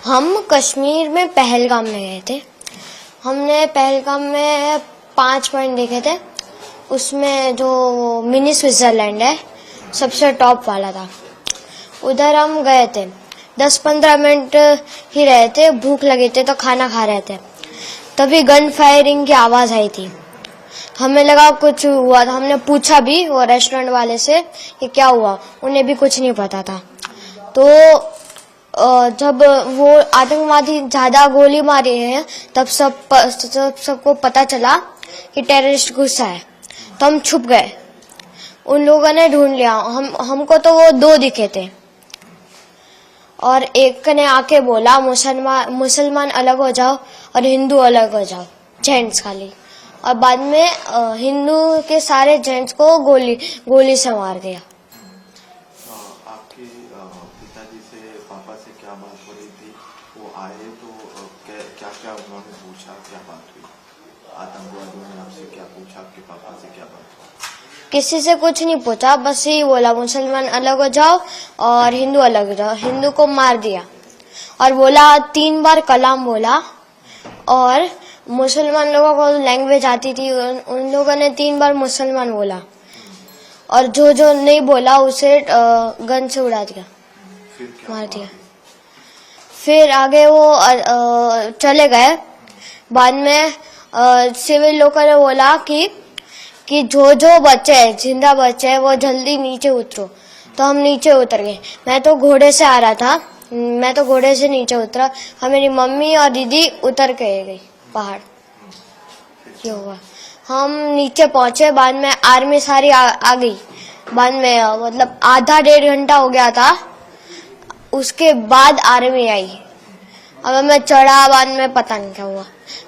हम कश्मीर में पहलगाम में गए थे। हमने पहलगाम में 5 पॉइंट देखे थे। उसमें जो मिनी स्विट्जरलैंड है सबसे टॉप वाला था, उधर हम गए थे। 10-15 मिनट ही रहे थे, भूख लगी थी तो खाना खा रहे थे, तभी गन फायरिंग की आवाज आई थी। हमें लगा कुछ हुआ था, हमने पूछा भी वो रेस्टोरेंट वाले से कि क्या हुआ, उन्हें भी कुछ नहीं पता था। तो जब वो आतंकवादी ज्यादा गोली मारी है तब सबको पता चला कि टेररिस्ट घुसा है, तो हम छुप गए। उन लोगों ने ढूंढ लिया। हमको तो वो 2 दिखे थे और एक ने आके बोला मुसलमान अलग हो जाओ और हिंदू अलग हो जाओ, जेंट्स खाली। और बाद में हिंदू के सारे जेंट्स को गोली से मार दिया। आपके पिताजी से पापा से क्या बात हो रही थी? वो आए तो क्या क्या उन्होंने पूछा, क्या बात हुई? आतंकवादियों ने आपसे क्या पूछा, आपके पापा से क्या बात हुई? किसी से कुछ नहीं पूछा, बस यही बोला मुसलमान अलग हो जाओ और हिंदू अलग हो जाओ। हिंदू को मार दिया और बोला 3 बार कलाम बोला। और मुसलमान लोगों को लैंग्वेज आती थी, उन लोगों ने 3 बार मुसलमान बोला और जो नहीं बोला उसे गन से उड़ा दिया, मार दिया। फिर आगे वो चले गए। बाद में सिविल लोगों ने बोला कि जो बच्चे हैं, जिंदा बच्चे हैं, वो जल्दी नीचे उतरो। तो हम नीचे उतर गए। मैं तो घोड़े से आ रहा था, मैं तो घोड़े से नीचे उतरा और मेरी मम्मी और दीदी उतर के गई पहाड़। ये हुआ, हम नीचे पहुंचे। बाद में आर्मी सारी आ गई। बाद में मतलब आधा 1.5 घंटा हो गया था, उसके बाद आर्मी आई। अब मैं चढ़ा, बाद में पता नहीं क्या हुआ।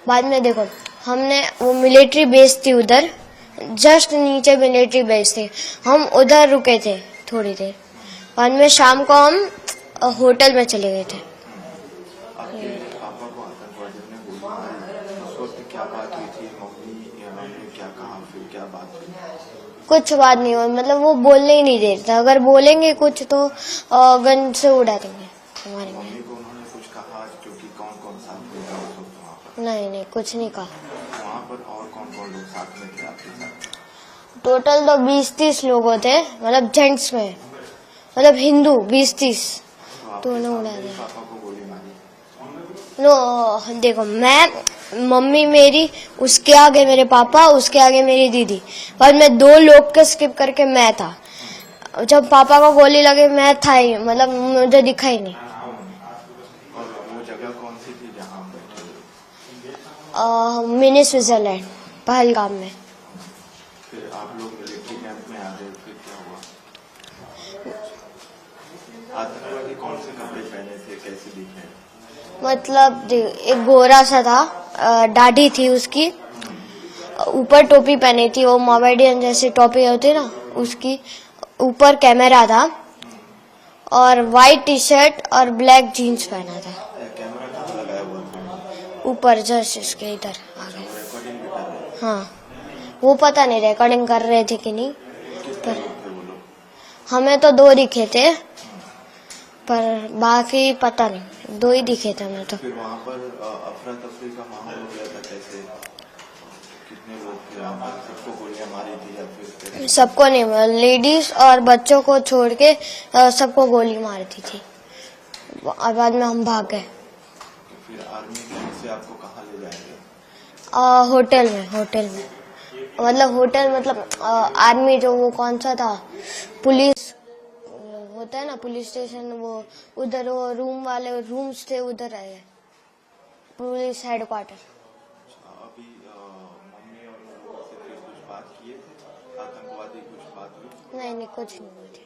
बाद में देखो, हमने वो मिलिट्री बेस थी उधर, जस्ट नीचे मिलिट्री बेस थी, हम उधर रुके थे थोड़ी देर। बाद में शाम को हम होटल में चले गए थे। आपके पापा को आतंकवादियों ने गोली मारी, उस वक्त क्या बात हुई थी? मम्मी ने क्या कहा, फिर क्या बात हुई? कुछ बात नहीं हुई, मतलब वो बोलने ही नहीं देते। अगर बोलेंगे कुछ तो गन से उड़ा देंगे हमारे। मम्मी को उन्होंने कुछ कहा क्योंकि कौन साथ में था उस वक्त वहाँ पर? नहीं, कुछ नहीं कहा। वहाँ पर और कौन लोग साथ में थे आपके साथ? टोटल तो 20-30 लोग थे, मतलब जेंट्स में, मतलब हिंदू 20-30। तो उन्होंने उड़ा दिया। पापा को गोली मारी? नो देखो, मम्मी मेरी, उसके आगे मेरे पापा, उसके आगे मेरी दीदी। बाद में 2 लोग के स्किप करके मैं था। जब पापा को गोली लगे मैं था ही, मतलब मुझे दिखा ही नहीं। और वो जगह कौन सी थी जहाँ बैठे? मिनी स्विट्जरलैंड, पहलगाम में। फिर आप लोग मिलिट्री कैंप में आ गए, फिर क्या हुआ? आतंकवादी कौन से कपड़े पहने थे, कैसे दिखे? मतलब एक गोरा सा था, दाढ़ी थी उसकी, ऊपर टोपी पहनी थी, वो मोमेडियन जैसी टोपी होती ना उसकी, ऊपर कैमरा था और वाइट टी-शर्ट और ब्लैक जीन्स पहना था। कैमरा कहाँ लगाया हुआ था? ऊपर जस्ट इसके इधर आ गए। रिकॉर्डिंग भी कर रहे थे? हाँ, वो पता नहीं रिकॉर्डिंग कर रहे थे कि नहीं, पर हमें तो 2 दिखे थे, पर बाकी पता नहीं, 2 ही दिखे थे हमें तो। फिर वहाँ पर अफरा तफरी का माहौल हो गया था, कैसे? कितने लोग थे वहाँ पर? सबको गोलियां मारी थी या फिर? सबको नहीं, लेडीज और बच्चों को छोड़ के सबको गोली मार दी थी। और बाद में हम भाग गए। फिर आर्मी से आपको कहाँ ले जाएंगे? होटल में मतलब आर्मी जो वो कौन सा था, पुलिस होता है ना, पुलिस स्टेशन, वो उधर वो रूम्स थे, उधर आए पुलिस हेडक्वार्टर। अभी मम्मी और लोगों से फिर कुछ बात किए थे? आतंकवादी कुछ बात हुई? नहीं, कुछ नहीं हुई थी।